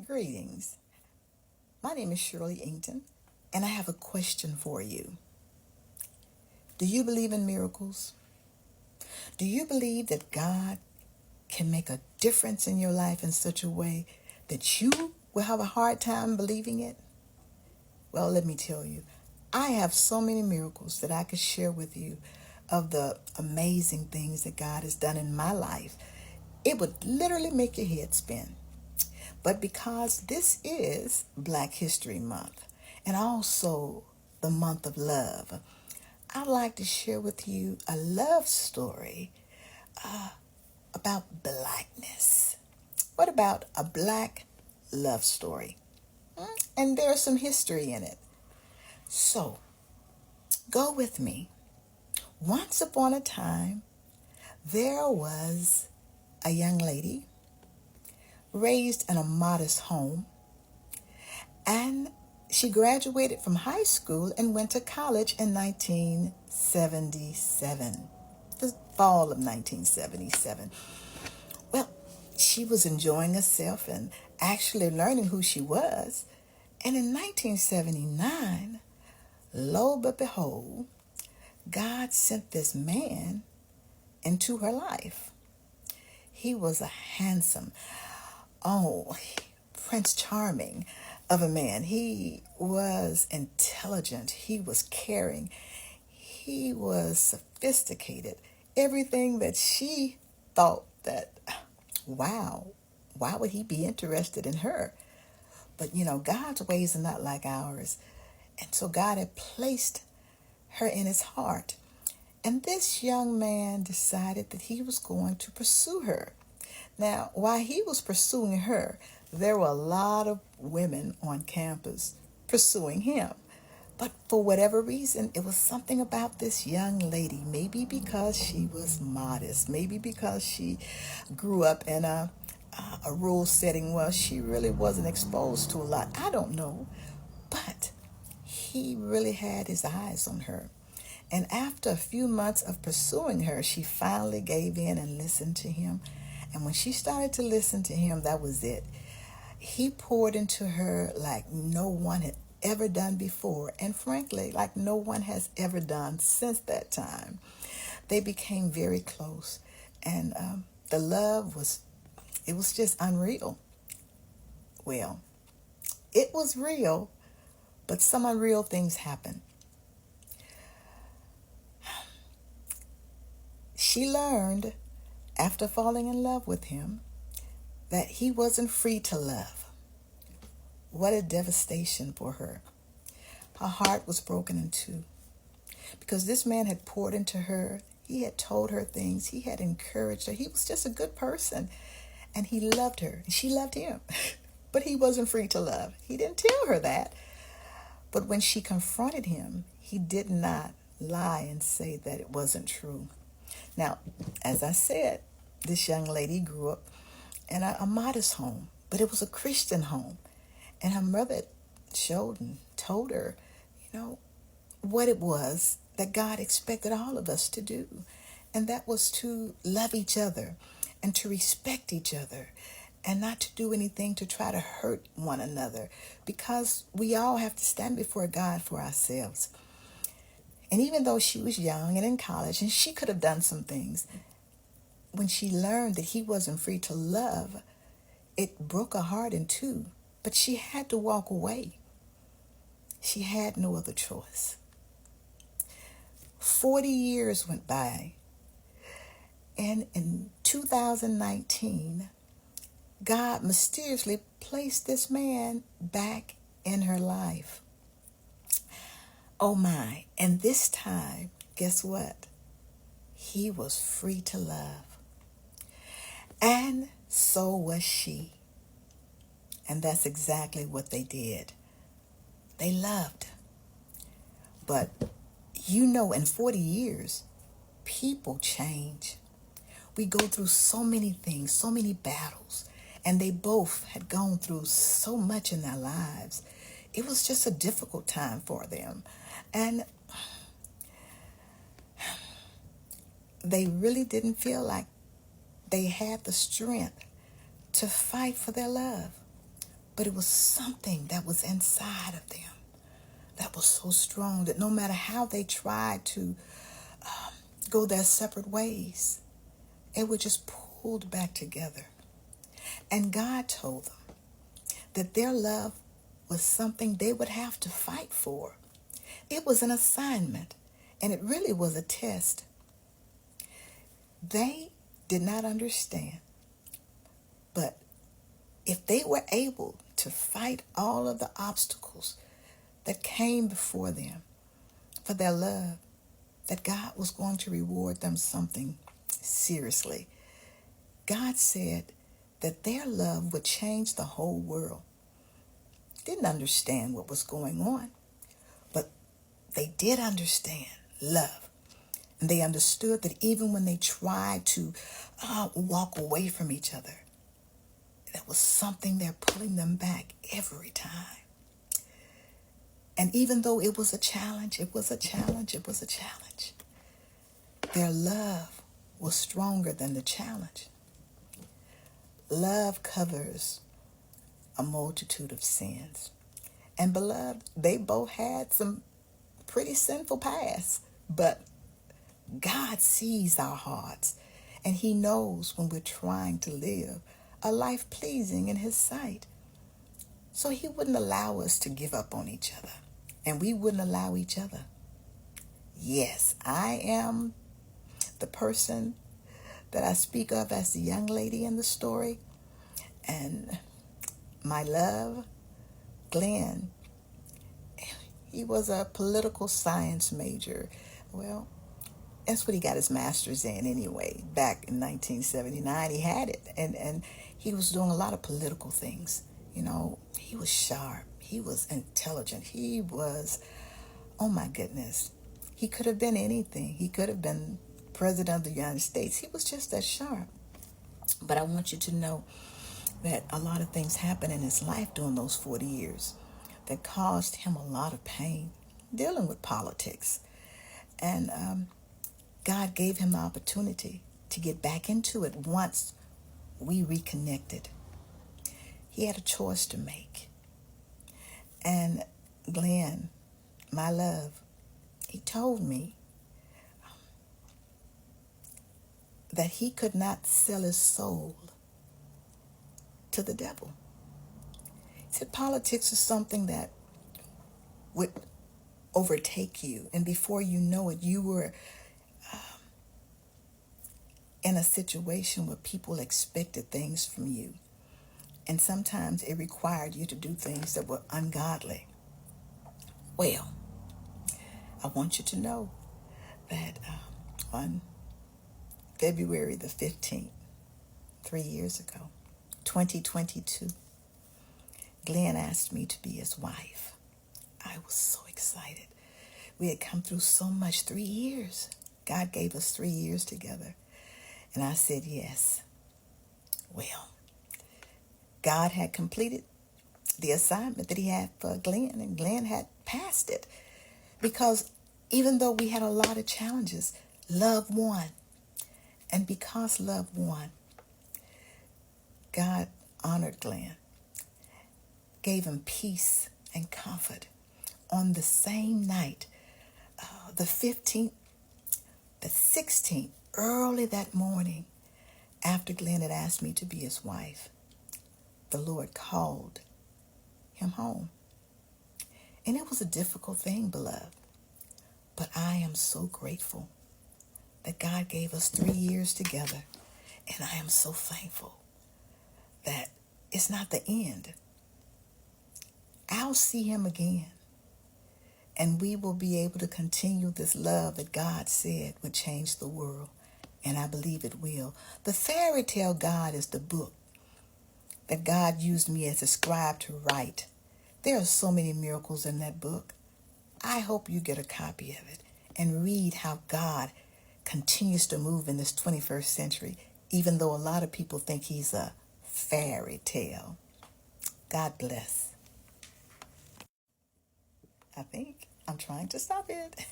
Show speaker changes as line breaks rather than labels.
Greetings. My name is Shirley Inkton, and I have a question for you. Do you believe in miracles? Do you believe that God can make a difference in your life in such a way that you will have a hard time believing it? Well, let me tell you, I have so many miracles that I could share with you of the amazing things that God has done in my life. It would literally make your head spin. But because this is Black History Month and also the month of love, I'd like to share with you a love story about blackness. What about a black love story? And there's some history in it. So, go with me. Once upon a time, there was a young lady raised in a modest home, and she graduated from high school and went to college in 1977, the fall of 1977. Well, she was enjoying herself and actually learning who she was. And in 1979, lo but behold, God sent this man into her life. He was a handsome, oh, Prince Charming of a man. He was intelligent. He was caring. He was sophisticated. Everything that she thought that, wow, why would he be interested in her? But God's ways are not like ours. And so God had placed her in his heart. And this young man decided that he was going to pursue her. Now, while he was pursuing her, there were a lot of women on campus pursuing him. But for whatever reason, it was something about this young lady. Maybe because she was modest. Maybe because she grew up in a rural setting where she really wasn't exposed to a lot. I don't know. But he really had his eyes on her. And after a few months of pursuing her, she finally gave in and listened to him. And when she started to listen to him, that was it. He poured into her like no one had ever done before. And frankly, like no one has ever done since that time. They became very close. And the love it was just unreal. Well, it was real, but some unreal things happened. She learned, after falling in love with him, that he wasn't free to love. What a devastation for her. Her heart was broken in two because this man had poured into her. He had told her things. He had encouraged her. He was just a good person, and he loved her. She loved him, but he wasn't free to love. He didn't tell her that. But when she confronted him, he did not lie and say that it wasn't true. Now, as I said, this young lady grew up in a modest home, but it was a Christian home. And her mother showed and told her, what it was that God expected all of us to do. And that was to love each other and to respect each other and not to do anything to try to hurt one another, because we all have to stand before God for ourselves. And even though she was young and in college, and she could have done some things, when she learned that he wasn't free to love, it broke her heart in two. But she had to walk away. She had no other choice. 40 years went by. And in 2019, God mysteriously placed this man back in her life. Oh my. And this time, guess what? He was free to love. And so was she. And that's exactly what they did. They loved. But in 40 years, people change. We go through so many things, so many battles. And they both had gone through so much in their lives. It was just a difficult time for them. And they really didn't feel like they had the strength to fight for their love. But it was something that was inside of them that was so strong that no matter how they tried to go their separate ways, it was just pulled back together. And God told them that their love was something they would have to fight for. It was an assignment, and it really was a test. They did not understand, but if they were able to fight all of the obstacles that came before them for their love, that God was going to reward them something seriously. God said that their love would change the whole world. Didn't understand what was going on, but they did understand love. And they understood that even when they tried to walk away from each other, there was something there pulling them back every time. And even though it was a challenge, it was a challenge, it was a challenge, their love was stronger than the challenge. Love covers a multitude of sins. And beloved, they both had some pretty sinful pasts, but God sees our hearts, and he knows when we're trying to live a life pleasing in his sight. So he wouldn't allow us to give up on each other, and we wouldn't allow each other. Yes, I am the person that I speak of as the young lady in the story, and my love, Glenn, he was a political science major. Well, that's what he got his master's in anyway. Back in 1979, he had it. And he was doing a lot of political things. You know, he was sharp. He was intelligent. He was, oh my goodness. He could have been anything. He could have been president of the United States. He was just that sharp. But I want you to know that a lot of things happened in his life during those 40 years that caused him a lot of pain dealing with politics. And God gave him the opportunity to get back into it once we reconnected. He had a choice to make. And Glenn, my love, he told me that he could not sell his soul to the devil. He said politics is something that would overtake you, and before you know it, you were in a situation where people expected things from you. And sometimes it required you to do things that were ungodly. Well, I want you to know that on February the 15th, 3 years ago, 2022, Glenn asked me to be his wife. I was so excited. We had come through so much, 3 years. God gave us 3 years together. And I said yes. Well, God had completed the assignment that he had for Glenn, and Glenn had passed it. Because even though we had a lot of challenges, love won. And because love won, God honored Glenn, gave him peace and comfort. On the same night, the 15th, the 16th, early that morning, after Glenn had asked me to be his wife, the Lord called him home. And it was a difficult thing, beloved. But I am so grateful that God gave us 3 years together. And I am so thankful that it's not the end. I'll see him again. And we will be able to continue this love that God said would change the world. And I believe it will. The Fairytale God is the book that God used me as a scribe to write. There are so many miracles in that book. I hope you get a copy of it and read how God continues to move in this 21st century, even though a lot of people think he's a fairy tale. God bless. I think I'm trying to stop it.